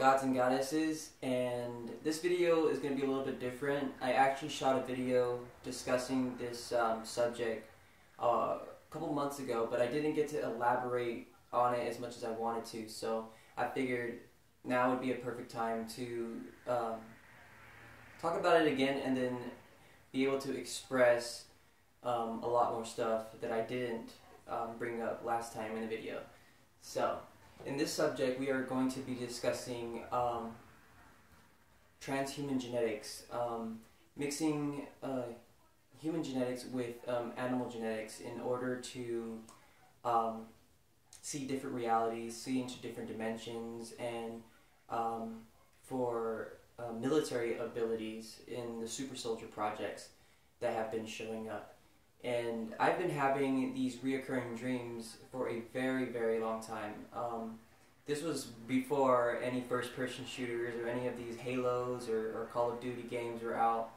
gods and goddesses, and this video is going to be a little bit different. I actually shot a video discussing this subject a couple months ago, but I didn't get to elaborate on it as much as I wanted to, so I figured now would be a perfect time to talk about it again and then be able to express a lot more stuff that I didn't bring up last time in the video. So, in this subject, we are going to be discussing transhuman genetics, mixing human genetics with animal genetics in order to see different realities, see into different dimensions, and for military abilities in the super soldier projects that have been showing up. And I've been having these reoccurring dreams for a very, very long time. This was before any first-person shooters or any of these Halos or Call of Duty games were out.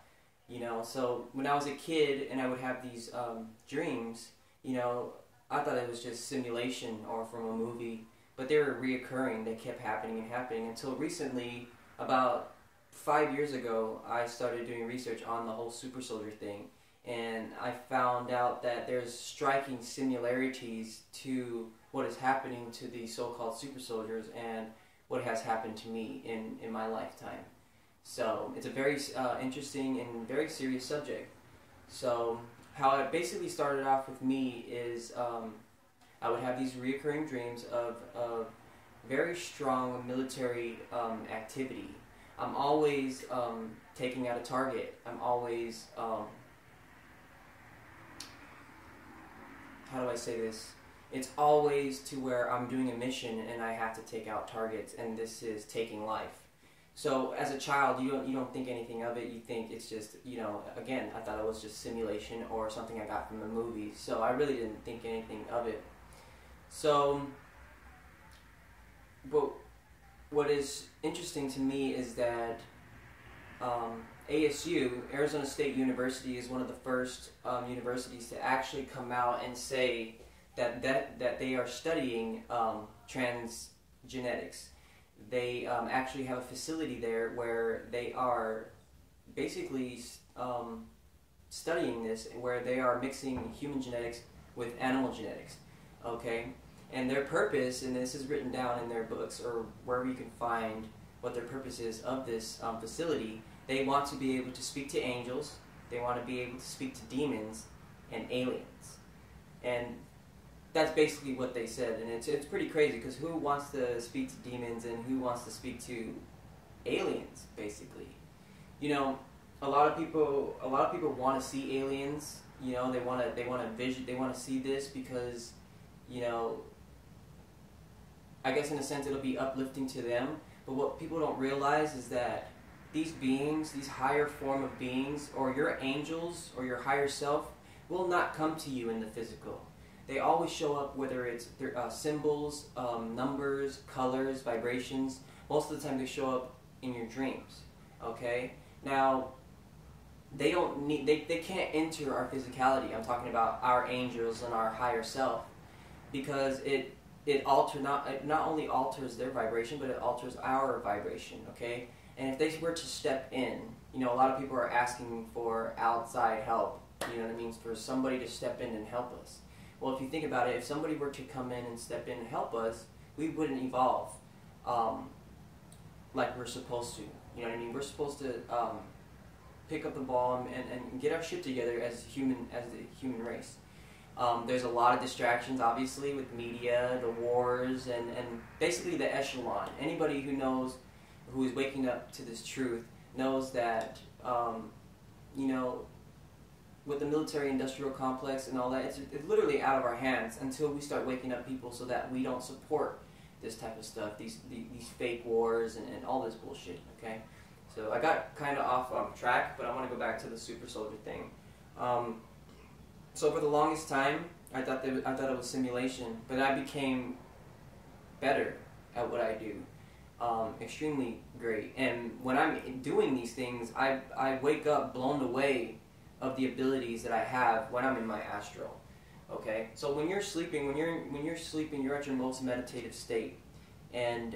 You know, so when I was a kid and I would have these dreams, you know, I thought it was just simulation or from a movie, but they were reoccurring. They kept happening and happening until recently, about 5 years ago, I started doing research on the whole super soldier thing. And I found out that there's striking similarities to what is happening to the so-called super soldiers and what has happened to me in my lifetime. So it's a very interesting and very serious subject. So how it basically started off with me is I would have these recurring dreams of very strong military activity. I'm always taking out a target. I'm always how do I say this? It's always to where I'm doing a mission and I have to take out targets, and this is taking life. So as a child, you don't think anything of it. You think it's just, you know, again, I thought it was just simulation or something I got from the movies. So I really didn't think anything of it. So, but what is interesting to me is that ASU, Arizona State University, is one of the first universities to actually come out and say that they are studying transgenetics. They actually have a facility there where they are basically studying this, where they are mixing human genetics with animal genetics. Okay, and their purpose, and this is written down in their books or wherever you can find what their purpose is of this facility. They want to be able to speak to angels, they want to be able to speak to demons and aliens. And that's basically what they said, and it's pretty crazy, because who wants to speak to demons and who wants to speak to aliens, basically? You know, a lot of people want to see aliens. You know, they want to see this because, you know, I guess in a sense it'll be uplifting to them. But what people don't realize is that these beings, these higher form of beings, or your angels, or your higher self, will not come to you in the physical. They always show up, whether it's symbols, numbers, colors, vibrations. Most of the time they show up in your dreams, okay? Now, they can't enter our physicality. I'm talking about our angels and our higher self, because it not only alters their vibration, but it alters our vibration, okay? And if they were to step in, you know, a lot of people are asking for outside help, you know what I mean, for somebody to step in and help us. Well, if you think about it, if somebody were to come in and step in and help us, we wouldn't evolve like we're supposed to. You know what I mean? We're supposed to pick up the ball and get our shit together as the human race. There's a lot of distractions, obviously, with media, the wars, and basically the echelon. Anybody who knows, who is waking up to this truth, knows that, you know, with the military-industrial complex and all that, it's literally out of our hands until we start waking up people so that we don't support this type of stuff, these fake wars and all this bullshit, okay? So I got kind of off track, but I want to go back to the super soldier thing. So for the longest time, I thought it was simulation, but I became better at what I do. Extremely great. And when I'm doing these things, I wake up blown away of the abilities that I have when I'm in my astral. Okay, so when you're sleeping, you're at your most meditative state, and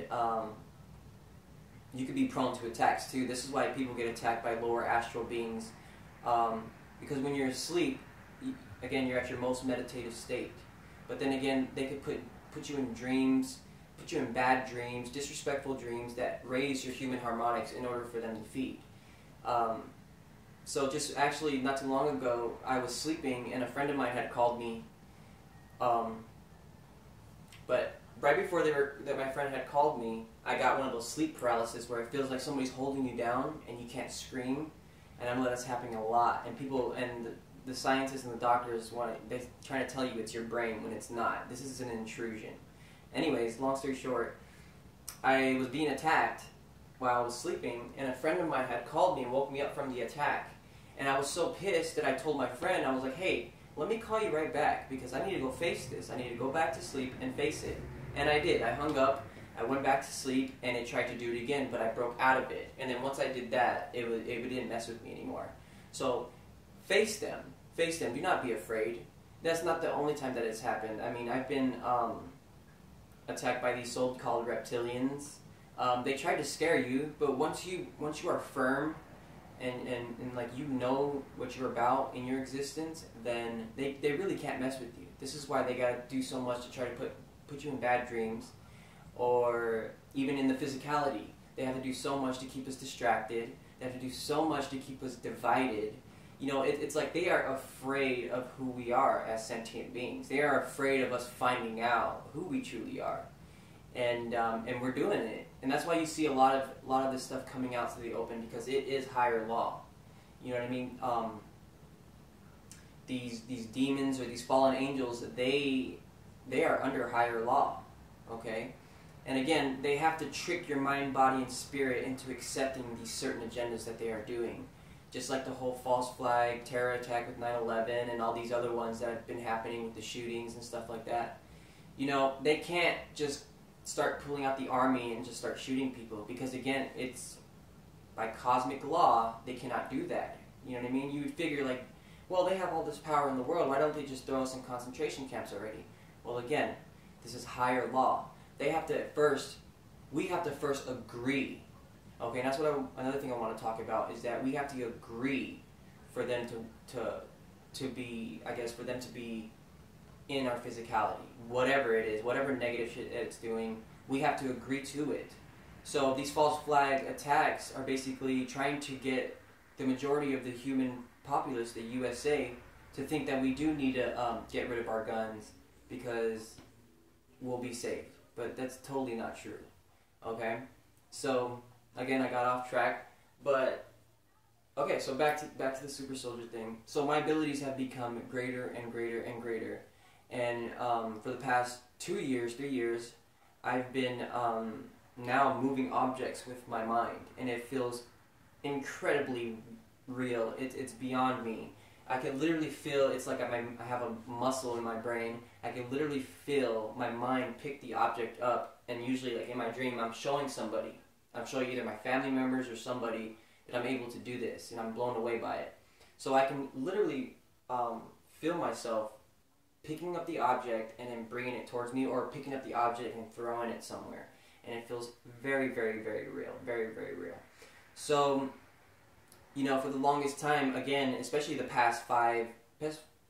you could be prone to attacks too. This is why people get attacked by lower astral beings, because when you're asleep, again, you're at your most meditative state. But then again, they could put you in dreams, put you in bad dreams, disrespectful dreams that raise your human harmonics in order for them to feed. So just actually not too long ago, I was sleeping and a friend of mine had called me. But right before that my friend had called me, I got one of those sleep paralysis where it feels like somebody's holding you down and you can't scream. And I know that's happening a lot. And people and the scientists and the doctors they're trying to tell you it's your brain when it's not. This is an intrusion. Anyways, long story short, I was being attacked while I was sleeping, and a friend of mine had called me and woke me up from the attack. And I was so pissed that I told my friend, I was like, hey, let me call you right back because I need to go face this. I need to go back to sleep and face it. And I did. I hung up, I went back to sleep, and it tried to do it again, but I broke out of it. And then once I did that, it didn't mess with me anymore. So face them. Face them. Do not be afraid. That's not the only time that it's happened. I mean, I've been attacked by these so-called reptilians. They try to scare you, but once you are firm and like you know what you're about in your existence, then they really can't mess with you. This is why they gotta do so much to try to put you in bad dreams, or even in the physicality. They have to do so much to keep us distracted. They have to do so much to keep us divided. You know, it's like they are afraid of who we are as sentient beings. They are afraid of us finding out who we truly are, and we're doing it. And that's why you see a lot of this stuff coming out to the open, because it is higher law. You know what I mean? These demons or these fallen angels, they are under higher law. Okay? And again, they have to trick your mind, body, and spirit into accepting these certain agendas that they are doing. Just like the whole false flag, terror attack with 9/11, and all these other ones that have been happening with the shootings and stuff like that. You know, they can't just start pulling out the army and just start shooting people, because again, it's by cosmic law, they cannot do that. You know what I mean? You would figure like, well, they have all this power in the world, why don't they just throw us in concentration camps already? Well, again, this is higher law. We have to first agree. Okay, and that's what another thing I want to talk about is that we have to agree for them to be, I guess, for them to be in our physicality, whatever it is, whatever negative shit it's doing, we have to agree to it. So these false flag attacks are basically trying to get the majority of the human populace, the USA, to think that we do need to get rid of our guns because we'll be safe. But that's totally not true. Okay? So again, I got off track, but okay, so back to the super soldier thing. So my abilities have become greater and greater and greater. And for the past 3 years, I've been now moving objects with my mind, and it feels incredibly real. It's beyond me. I can literally feel, it's like I have a muscle in my brain. I can literally feel my mind pick the object up, and usually like in my dream, I'm showing somebody. I'm showing either my family members or somebody that I'm able to do this, and I'm blown away by it. So I can literally feel myself picking up the object and then bringing it towards me, or picking up the object and throwing it somewhere. And it feels very, very, very real. Very, very real. So, you know, for the longest time, again, especially the past five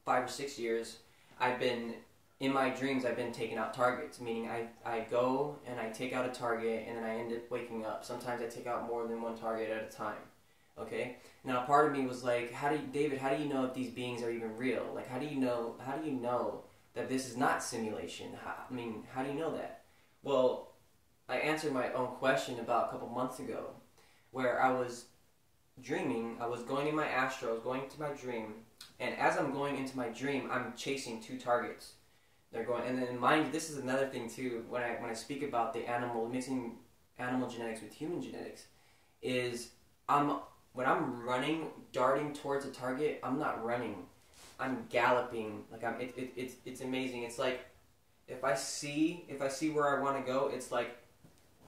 or 6 years, I've been, in my dreams, I've been taking out targets, meaning I go and I take out a target and then I end up waking up. Sometimes I take out more than one target at a time. Okay? Now, part of me was like, David, how do you know if these beings are even real? Like, how do you know that this is not simulation? How do you know that? Well, I answered my own question about a couple months ago, where I was dreaming. I was going in my astral, I was going into my dream, and as I'm going into my dream, I'm chasing two targets. They're going, and then mind you, this is another thing too, when I speak about the mixing animal genetics with human genetics, is when I'm running, darting towards a target, I'm not running, I'm galloping. Like it's amazing. It's like if I see where I want to go, it's like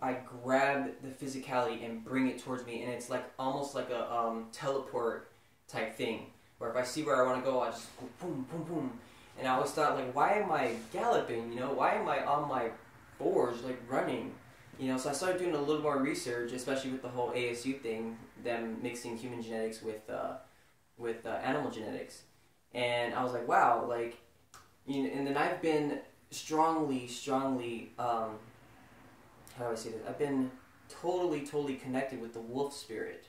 I grab the physicality and bring it towards me, and it's like almost like a teleport type thing. Where if I see where I want to go, I just go boom, boom, boom. And I always thought, like, why am I galloping? You know, why am I on my fours, like running? So I started doing a little more research, especially with the whole ASU thing, them mixing human genetics with animal genetics, and I was like, wow, like, and then I've been strongly, how do I say this? I've been totally connected with the wolf spirit,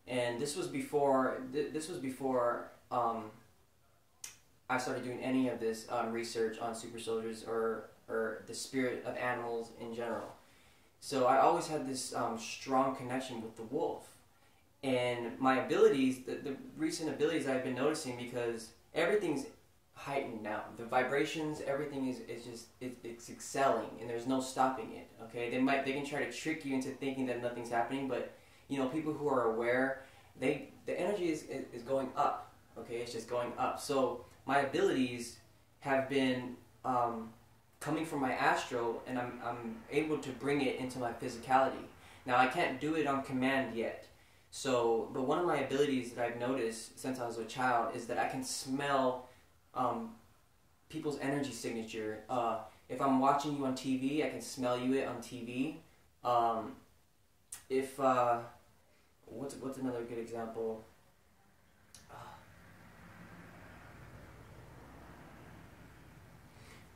and this was before I started doing any of this research on super soldiers or the spirit of animals in general. So I always had this strong connection with the wolf. And my abilities, the recent abilities I've been noticing, because everything's heightened now. The vibrations, everything is just, it's excelling, and there's no stopping it, okay? They can try to trick you into thinking that nothing's happening, but, people who are aware, the energy is going up, okay? It's just going up. So my abilities have been coming from my astral, and I'm able to bring it into my physicality. Now, I can't do it on command yet. So, but one of my abilities that I've noticed since I was a child is that I can smell people's energy signature. If I'm watching you on TV, I can smell you it on TV. If what's another good example?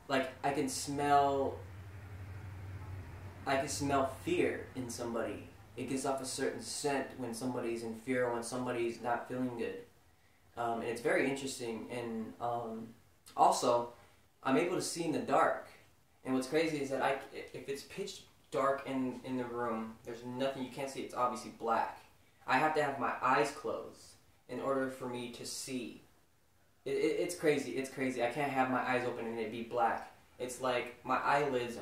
Like I can smell fear in somebody. It gives off a certain scent when somebody's in fear or when somebody's not feeling good. And it's very interesting. And also, I'm able to see in the dark. And what's crazy is that if it's pitch dark in the room, there's nothing, you can't see, it's obviously black. I have to have my eyes closed in order for me to see. It's crazy. It's crazy. I can't have my eyes open and it be black. It's like my eyelids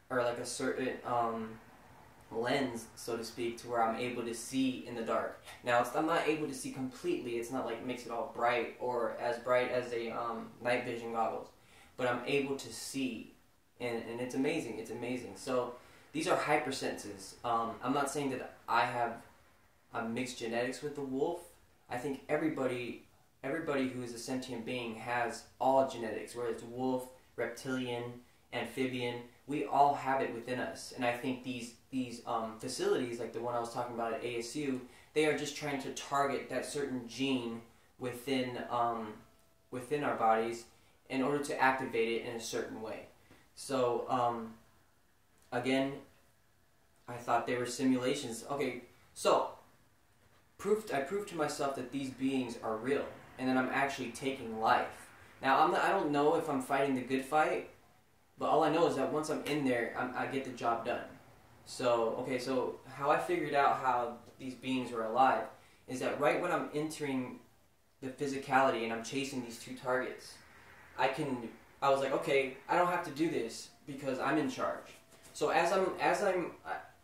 are like a certain lens, so to speak, to where I'm able to see in the dark. Now, I'm not able to see completely. It's not like it makes it all bright or as bright as a night vision goggles, but I'm able to see, and it's amazing. It's amazing. So these are hypersenses. I'm not saying that I have mixed genetics with the wolf. I think everybody who is a sentient being has all genetics, whether it's wolf, reptilian, amphibian. We all have it within us, and I think these facilities, like the one I was talking about at ASU, they are just trying to target that certain gene within our bodies in order to activate it in a certain way. So again, I thought they were simulations. Okay, so I proved to myself that these beings are real, and that I'm actually taking life. Now I don't know if I'm fighting the good fight, but all I know is that once I'm in there, I get the job done. So, okay, so how I figured out how these beings are alive is that right when I'm entering the physicality and I'm chasing these two targets, I was like, okay, I don't have to do this because I'm in charge. So as I'm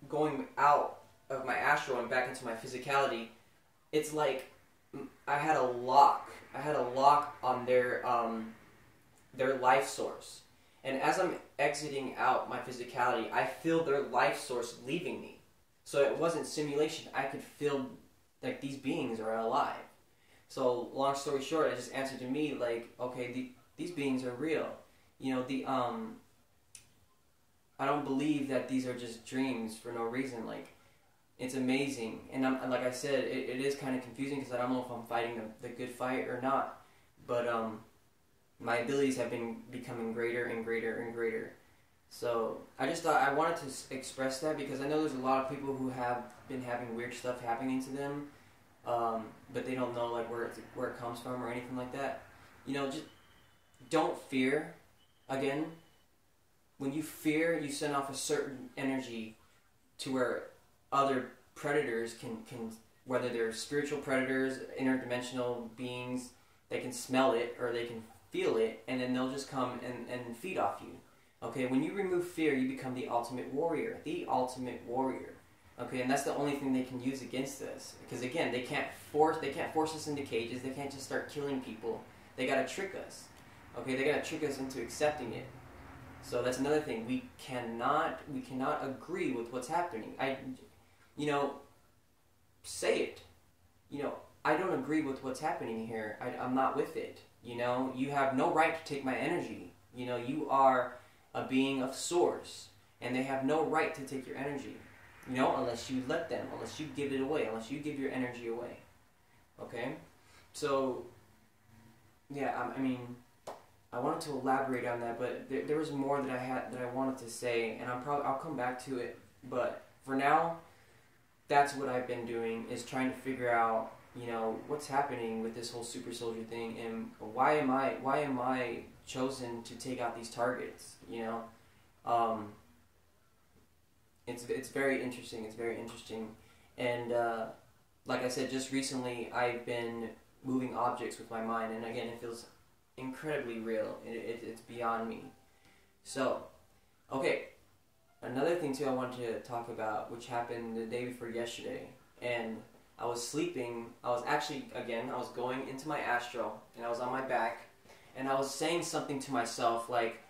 going out of my astral and back into my physicality, it's like I had a lock on their life source. And as I'm exiting out my physicality, I feel their life source leaving me. So it wasn't simulation. I could feel like these beings are alive. So long story short, I just answered to me like, okay, these beings are real. I don't believe that these are just dreams for no reason. Like, it's amazing. And like I said, it is kind of confusing because I don't know if I'm fighting the good fight or not. But my abilities have been becoming greater and greater. So I just thought I wanted to express that because I know there's a lot of people who have been having weird stuff happening to them, but they don't know like where it comes from or anything like that. Just don't fear. Again, when you fear, you send off a certain energy to where other predators can whether they're spiritual predators, interdimensional beings, they can smell it or they can feel it, and then they'll just come and feed off you. Okay, when you remove fear, you become the ultimate warrior. The ultimate warrior. Okay, and that's the only thing they can use against us. Because again, they can't force us into cages. They can't just start killing people. They gotta trick us. Okay, they gotta trick us into accepting it. So that's another thing. We cannot agree with what's happening. Say it. I don't agree with what's happening here. I'm not with it. You have no right to take my energy. You are a being of source. and they have no right to take your energy, you know, unless you let them, unless you give it away, unless you give your energy away. Okay? So, yeah, I mean, I wanted to elaborate on that, but there was more that I wanted to say, and I'll come back to it. But for now, that's what I've been doing, is trying to figure out, you know, what's happening with this whole super soldier thing, and why am I chosen to take out these targets, you know? It's very interesting. It's very interesting, and like I said, just recently I've been moving objects with my mind, and again, it feels incredibly real. It's beyond me. So, okay, another thing too I wanted to talk about, which happened the day before yesterday, and I was sleeping. I was going into my astral, and I was on my back, and I was saying something to myself, like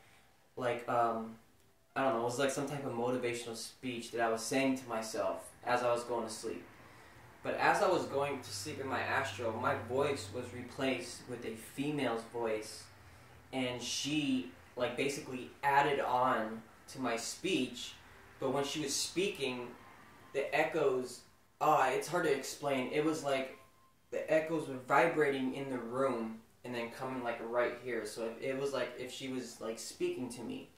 I don't know, it was like some type of motivational speech that I was saying to myself as I was going to sleep. But as I was going to sleep in my astral, my voice was replaced with a female's voice, and she like basically added on to my speech. But when she was speaking, the echoes, it's hard to explain. It was like the echoes were vibrating in the room and then coming like right here. So it was like if she was like speaking to me.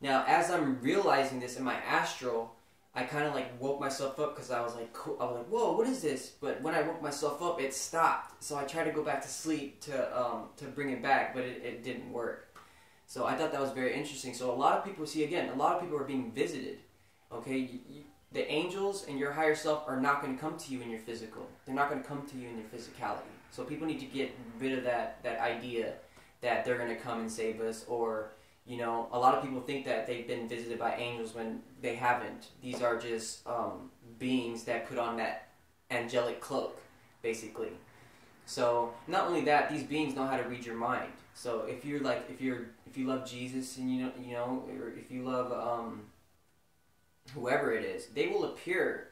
Now, as I'm realizing this in my astral, I kind of like woke myself up because I was like, whoa, what is this? But when I woke myself up, it stopped. So I tried to go back to sleep to bring it back, but it didn't work. So I thought that was very interesting. So a lot of people, a lot of people are being visited. Okay, the angels and your higher self are not going to come to you in your physical. They're not going to come to you in your physicality. So people need to get rid of that idea that they're going to come and save us, or, you know, a lot of people think that they've been visited by angels when they haven't. These are just beings that put on that angelic cloak, basically. So not only that, these beings know how to read your mind. So if you love Jesus, and you know, or if you love whoever it is, they will appear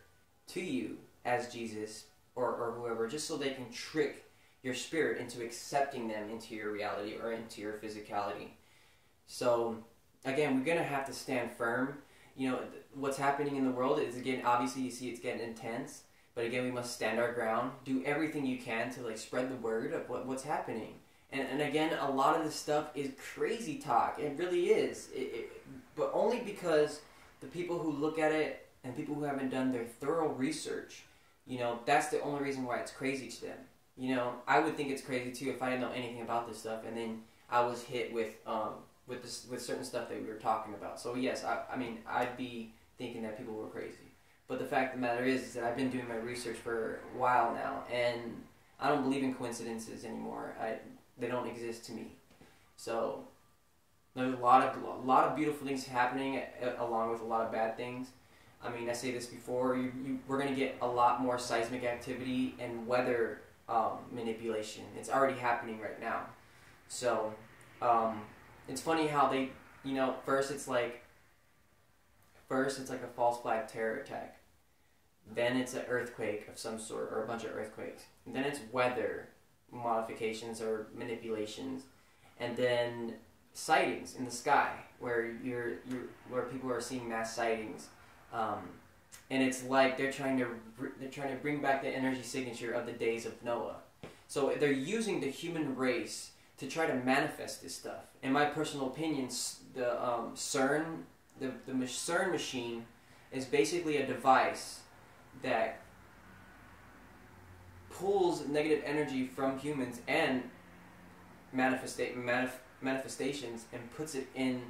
to you as Jesus or whoever, just so they can trick your spirit into accepting them into your reality or into your physicality. So, again, we're going to have to stand firm. You know, what's happening in the world is, again, obviously you see it's getting intense. But again, we must stand our ground. Do everything you can to, like, spread the word of what's happening. And again, a lot of this stuff is crazy talk. It really is. But only because the people who look at it and people who haven't done their thorough research, you know, that's the only reason why it's crazy to them. You know, I would think it's crazy, too, if I didn't know anything about this stuff. And then I was hit with certain stuff that we were talking about. So yes, I mean, I'd be thinking that people were crazy. But the fact of the matter is that I've been doing my research for a while now, and I don't believe in coincidences anymore. They don't exist to me. So there's a lot of beautiful things happening along with a lot of bad things. I mean, I say this before, we're going to get a lot more seismic activity and weather manipulation. It's already happening right now. So it's funny how they, you know, first it's like a false flag terror attack. Then it's an earthquake of some sort, or a bunch of earthquakes. And then it's weather modifications or manipulations. And then sightings in the sky, where where people are seeing mass sightings. And it's like they're trying to bring back the energy signature of the days of Noah. So they're using the human race to try to manifest this stuff. In my personal opinion, the CERN, the CERN machine is basically a device that pulls negative energy from humans and manifestations and puts it into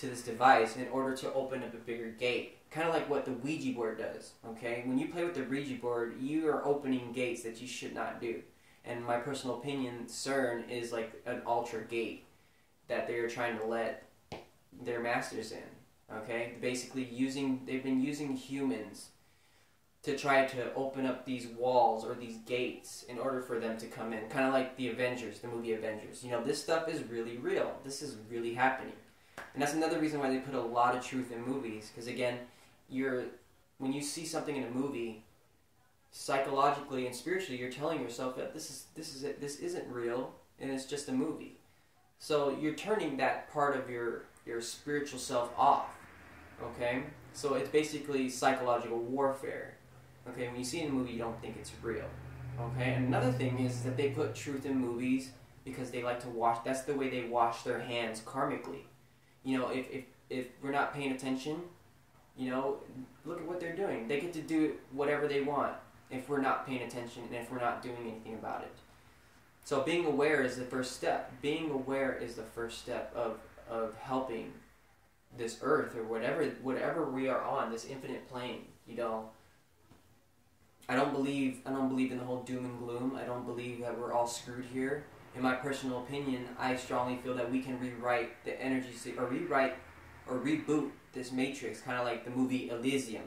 this device in order to open up a bigger gate. Kind of like what the Ouija board does, okay? When you play with the Ouija board, you are opening gates that you should not do. And in my personal opinion, CERN is like an ultra gate that they're trying to let their masters in, okay? Basically they've been using humans to try to open up these walls or these gates in order for them to come in. Kind of like the Avengers, the movie Avengers. You know, this stuff is really real. This is really happening. And that's another reason why they put a lot of truth in movies. Because again, when you see something in a movie, psychologically and spiritually, you're telling yourself that this isn't real, and it's just a movie. So you're turning that part of your spiritual self off. Okay, so it's basically psychological warfare. Okay, when you see it in a movie, you don't think it's real. Okay, and another thing is that they put truth in movies because they like to wash. That's the way they wash their hands karmically. You know, if we're not paying attention, you know, look at what they're doing. They get to do whatever they want if we're not paying attention and if we're not doing anything about it. So being aware is the first step. Being aware is the first step of helping this earth or whatever we are on, this infinite plane. You know, I don't believe in the whole doom and gloom. I don't believe that we're all screwed here. In my personal opinion, I strongly feel that we can rewrite the energy or reboot this matrix, kind of like the movie Elysium,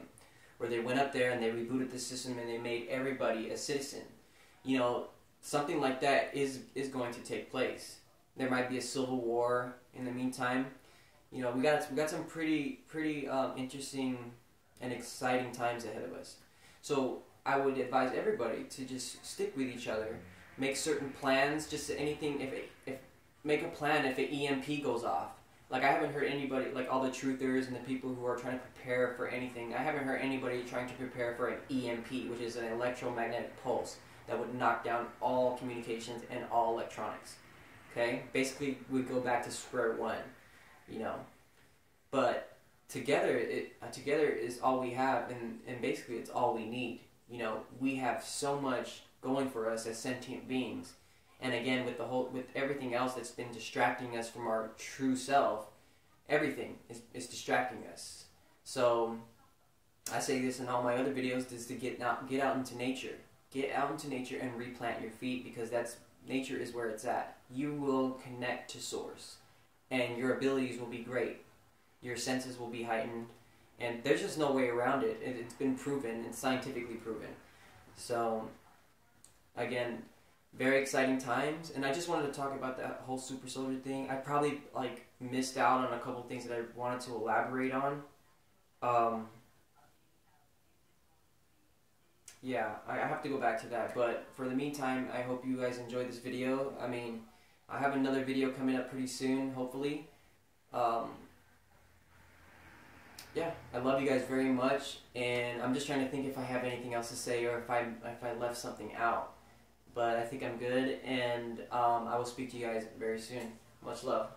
where they went up there and they rebooted the system and they made everybody a citizen. You know, something like that is going to take place. There might be a civil war in the meantime. You know, we got some pretty interesting and exciting times ahead of us. So I would advise everybody to just stick with each other, make certain plans. Just anything, if make a plan if an EMP goes off. Like, I haven't heard anybody, like all the truthers and the people who are trying to prepare for anything, I haven't heard anybody trying to prepare for an EMP, which is an electromagnetic pulse that would knock down all communications and all electronics. Okay? Basically, we go back to square one, you know. But together is all we have, and basically it's all we need. You know, we have so much going for us as sentient beings. And again, with everything else that's been distracting us from our true self, everything is distracting us. So I say this in all my other videos, is to get out into nature. Get out into nature and replant your feet, because nature is where it's at. You will connect to source, and your abilities will be great. Your senses will be heightened, and there's just no way around it. It's been proven, it's scientifically proven. So again, very exciting times, and I just wanted to talk about that whole super soldier thing. I probably missed out on a couple things that I wanted to elaborate on. Yeah, I have to go back to that, but for the meantime, I hope you guys enjoyed this video. I mean, I have another video coming up pretty soon, hopefully. Yeah, I love you guys very much, and I'm just trying to think if I have anything else to say or if I left something out. But I think I'm good, and I will speak to you guys very soon. Much love.